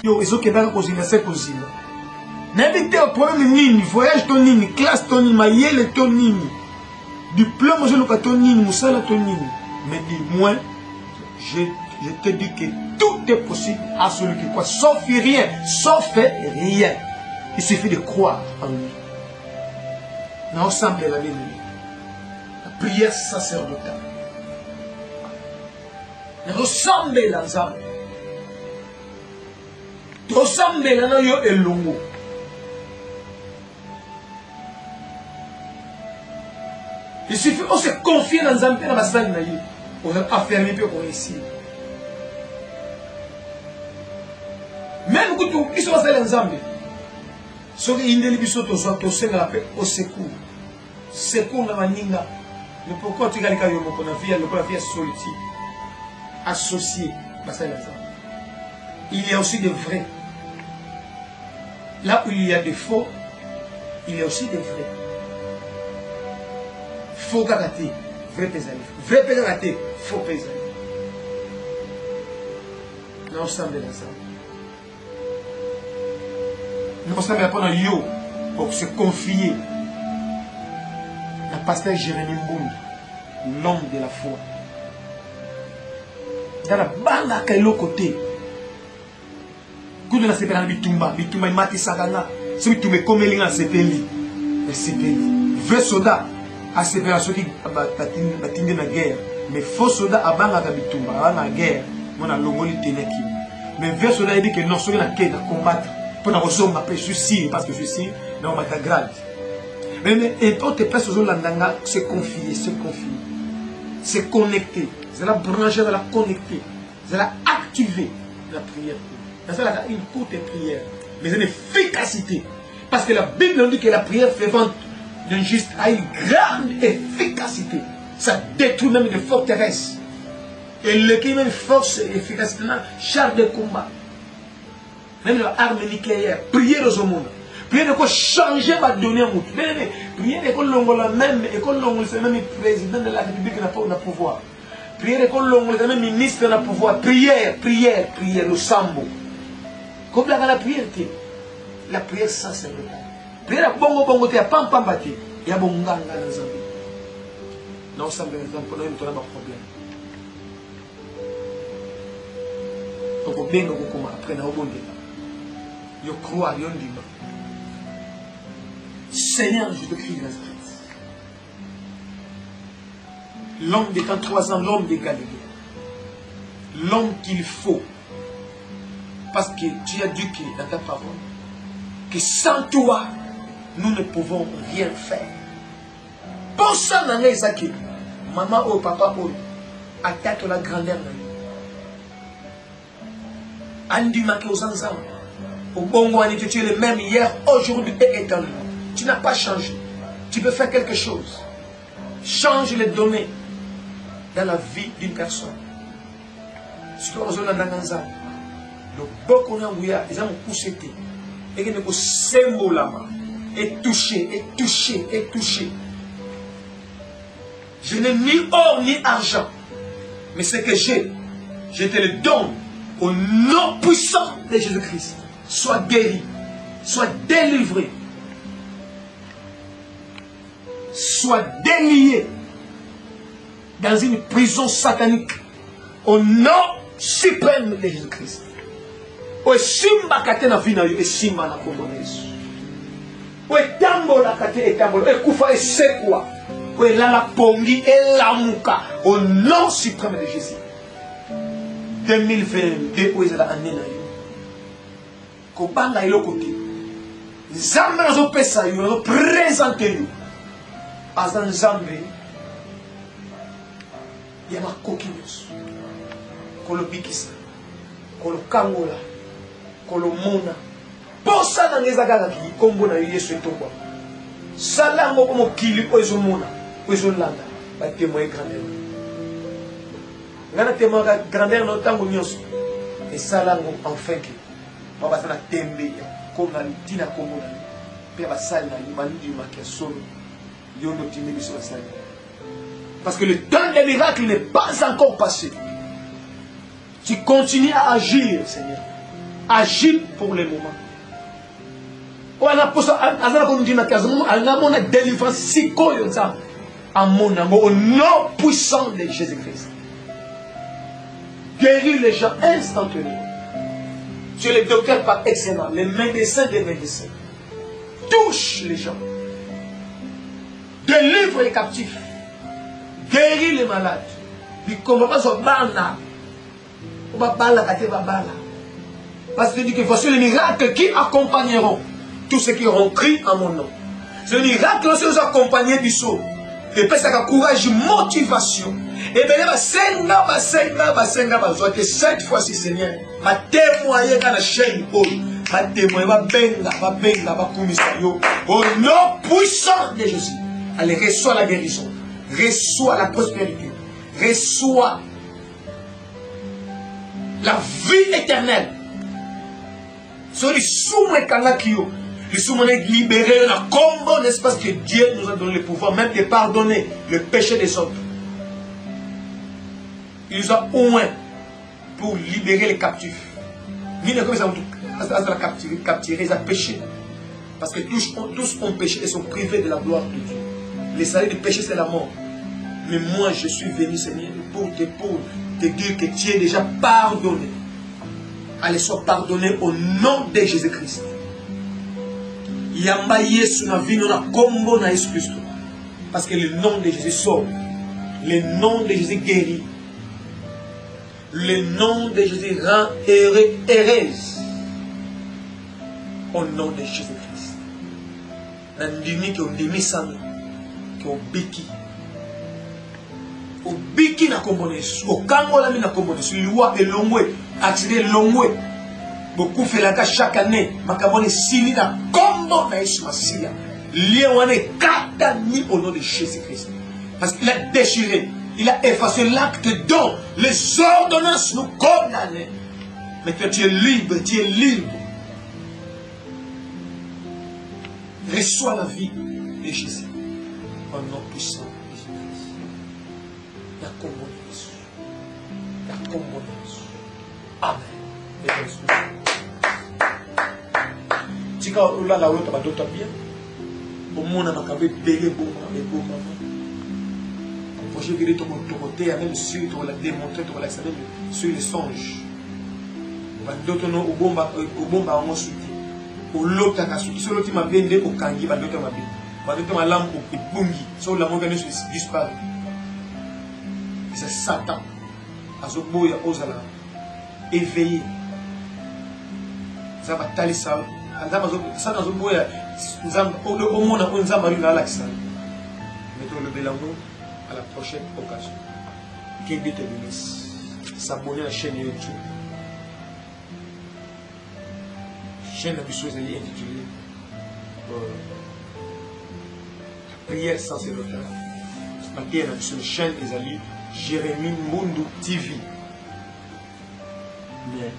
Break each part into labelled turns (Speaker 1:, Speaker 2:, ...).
Speaker 1: Yo, ils ont qu'à cosiner, c'est cosiner. N'invite au problème nini, voyage ton nini, classe ton nini, maïel ton nini, diplôme je le ton nini, moussala ton nini. Mais dis-moi, je te dis que tout est possible à celui qui croit, sauf rien, sauf rien. Il suffit de croire en lui. Nous ensemble la vie. La prière sacerdotale. Nous ensemble la zame. Nous ensemble la yo elongo. Il suffit de se confier dans un peu dans la salle. On va affirmer peu qu'on ici. Même quand tu es dans la salle, ce qui est indélébile, tu sois au secours. Secours dans la ninga. Mais pourquoi tu regardes la vie solitude associée à la salle? Il y a aussi des vrais. Là où il y a des faux, il y a aussi des vrais. Faux karaté, vrai pesani. Vrai karaté, faux pesani. Nous sommes dans ça. Nous sommes pendant yo pour se confier à pasteur Jérémie Mbound, l'homme de la foi. Dans la bande à quel côté? Quand on a séparé dans Bitumba, Bitumba, il m'a dit Sagana. C'est Bitumba comme il a séparé. Il séparé. Vrai soldat. À séparation qui batinde na guerre, mais faux soldats à banga Bitumba, na guerre, on a l'ongoli teneki. Mais vrai soldat il dit que non, celui qui na combattre pour na resomba après je suis parce que je suis dans ma grade. Mais importe pas ce jour landanga se confier, se connecter, c'est la brancher, c'est la connecter, c'est la activer la prière. C'est là une courte prière, mais une efficacité, parce que la Bible dit que la prière fervente d'un juste a une grande efficacité. Ça détruit même les forteresses. Et le qui même force et efficacité, char de combat. Même l'arme nucléaire. Prier aux hommes. Prier de quoi changer ma donnée en route. Prier de quoi l'ongola même, et quoi l'ongola c'est même président de la République qui n'a pas le pouvoir. Prier de quoi l'ongola c'est même ministre de la pouvoir. Prière, le sambo. Comme la prière, la prière sacerdotale. Prière bongo bongo te pam pam bati ya bonganga na Zambie. Non ça me pour nous on a un problème. Donc bien nous comment après na obondela. Yo croire yo ndima. Seigneur Jésus-Christ Nazareth. L'homme de 33 ans, l'homme de Galilée. L'homme qu'il faut. Parce que tu as dit que dans ta parole que sans toi nous ne pouvons rien faire. Pour ça, maman ou papa ou attaque la grandeur. Andi Maki aux ensemble. Au Bongo, tu es le même hier, aujourd'hui et éternellement. Tu n'as pas changé. Tu peux faire quelque chose. Change les données dans la vie d'une personne. Si tu as besoin d'un ensemble, le bon qu'on a ouïa, ils ont poussé. Et qu'il ne peut symbole et toucher, et toucher, et toucher. Je n'ai ni or ni argent, mais ce que j'ai, je te le donne au nom puissant de Jésus-Christ. Sois guéri, sois délivré, sois délié dans une prison satanique au nom suprême de Jésus-Christ. O simba kate na vina yo, e simba na kombo na Yesu. O etambola kate etambola, e kufa e sekwa. O elala pongi e lamuka au nom suprême de Jésus. 2022 o ezala année na yo. Ko banga eloko te. Nzambe nazo pesa yo, nazo présenter yo. Aza Nzambe ya makoki nyonso. Kolo bikisa, kolo kangola, kolo mona. Posa na ngeza kaka ki kombo na Yesu etongwa. Salango ko mokili o ezomona, o ezolanda, ba témoin grandeur. Ngana témoin grandeur no tango nyonso. Et salango enfin que ba basana tembe ko na tina kombo na. Pe ba sala na bandi makia solo. Yo no timi biso ba sala. Parce que le temps des miracles n'est pas encore passé. Tu continues à agir, Seigneur. agile pour le moment. On a délivrance au nom puissant de Jésus-Christ. Guéris les gens instantanément. Tu es le docteur par excellence, le médecin des médecins. Touche les gens. Délivre les captifs. Guéris les malades. Parce que tu dis que voici les miracles qui accompagneront tous ceux qui auront crié en mon nom. C'est le miracle qui nous accompagner du saut. Et puis ça courage, motivation. Et bien, cette fois-ci, Seigneur, ma témoigner dans la chaîne, ma témoigner, ma benga, au nom puissant de Jésus. Allez, reçois la guérison, reçois la prospérité, reçois la vie éternelle. Sur les sous-mécanakio, les sous-mécanakio libérés, la combo, n'est-ce pas que Dieu nous a donné le pouvoir même de pardonner le péché des autres. Il nous a oint pour libérer les captifs. Ni comme ça, capturer, ils ont péché. Parce que tous ont péché et sont privés de la gloire de Dieu. Le salaire du péché, c'est la mort. Mais moi, je suis venu, Seigneur, pour te dire que tu es déjà pardonné. Allez, sois pardonné au nom de Jésus-Christ. Yamba Yesu na vie, na combo na Jésus Christ. Parce que le nom de Jésus sauve. Le nom de Jésus guérit. Le nom de Jésus rend heureuse. Au nom de Jésus-Christ. Nandimi qui ont demi sang, qui ont biki. Au biki na kombone, au kangola mi na kombone, sur loi et longwe, accident longwe. Beaucoup fait la cache chaque année. Makabone sili na kombo na Yesu Masia. Liéwane katani au nom de Jésus-Christ. Parce qu'il a déchiré. Il a effacé l'acte dont les ordonnances nous condamnaient. Mais toi, tu es libre, tu es libre. Reçois la vie de Jésus. Au nom puissant de Jésus-Christ. Il y a comme Jésus. Il y a comme Jésus. Amen. Tika oula la outa badota bien. Au monde a makabé belé bon maman. Je vais te montrer, même si tu vas démontrer, tu vas l'accéder sur les songes. D'autres non, au bomba à mon soutien. Au lot à souti, sur l'autre m'a bendé au kangi, d'autres m'a bendé. D'autres m'a lampe au bungi, sur la montagne disparaît. C'est Satan. Azoboya Ozala, éveillé. Ça va taler ça. Ça dans Zoboya, au monde, on nous a marié dans l'accent. Mettons le bélango. À la prochaine occasion. Que Dieu te bénisse. S'abonner à la chaîne YouTube. Chaîne ambitieuse intitulée la prière sans se refaire. La prière ambitieuse, chaîne des alliés Jérémie Mundu TV. Mais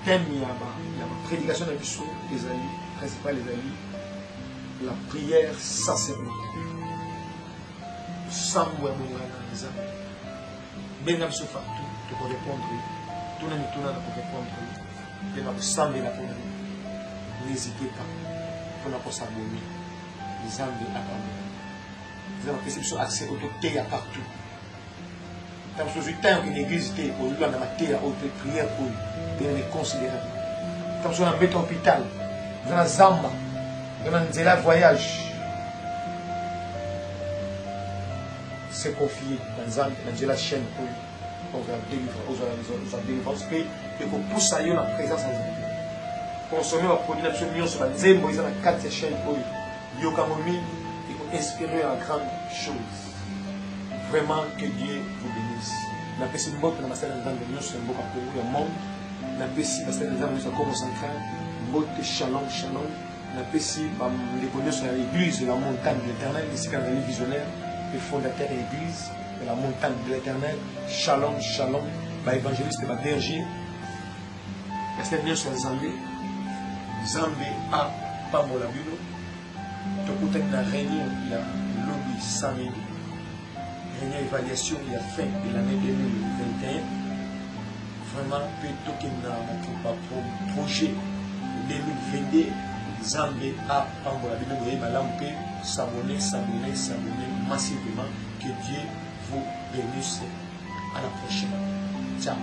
Speaker 1: thème il y a ma prédication ambitieuse des alliés, principal des alliés, la prière sans se refaire. Sans moi, bien sûr, tu peux répondre. Tout le monde pour répondre. Et la sang de la pour n'hésitez pas. Pour la s'abonner. Les âmes de abandonner. Vous avez une perception accès au côté partout. Quand vous avez une église, vous avez une terre, une prière pour vous les considérer. Quand vous avez un hôpital, vous avez un zamba, vous avez un voyage. Se confier dans la chaîne pour la délivrance et pour pousser la présence en vie. Consommer un produit d'absolution sur la zembo, ils ont 4 chaînes pour Yokamomi et pour inspirer à grande chose. Vraiment que Dieu vous bénisse. La paix c'est une botte dans la salle de l'union sur un beau parcours du monde. La paix c'est la salle de l'union sur le central. Botte shalom. La paix c'est les sur l'église de la montagne de l'éternel, ici quand on est visionnaire. Le fondateur de l'église, de la montagne de l'éternel, shalom, évangéliste, berger, la Seigneur sur Zambé, a pas mon labino, tu peux être dans réunion, il y a lobby samedi, réunion évaluation, il y a fin de l'année 2021,
Speaker 2: vraiment peut toquer dans mon projet 2022 Zambé a envoyé s'abonner massivement. Que Dieu vous bénisse. À la prochaine. Ciao.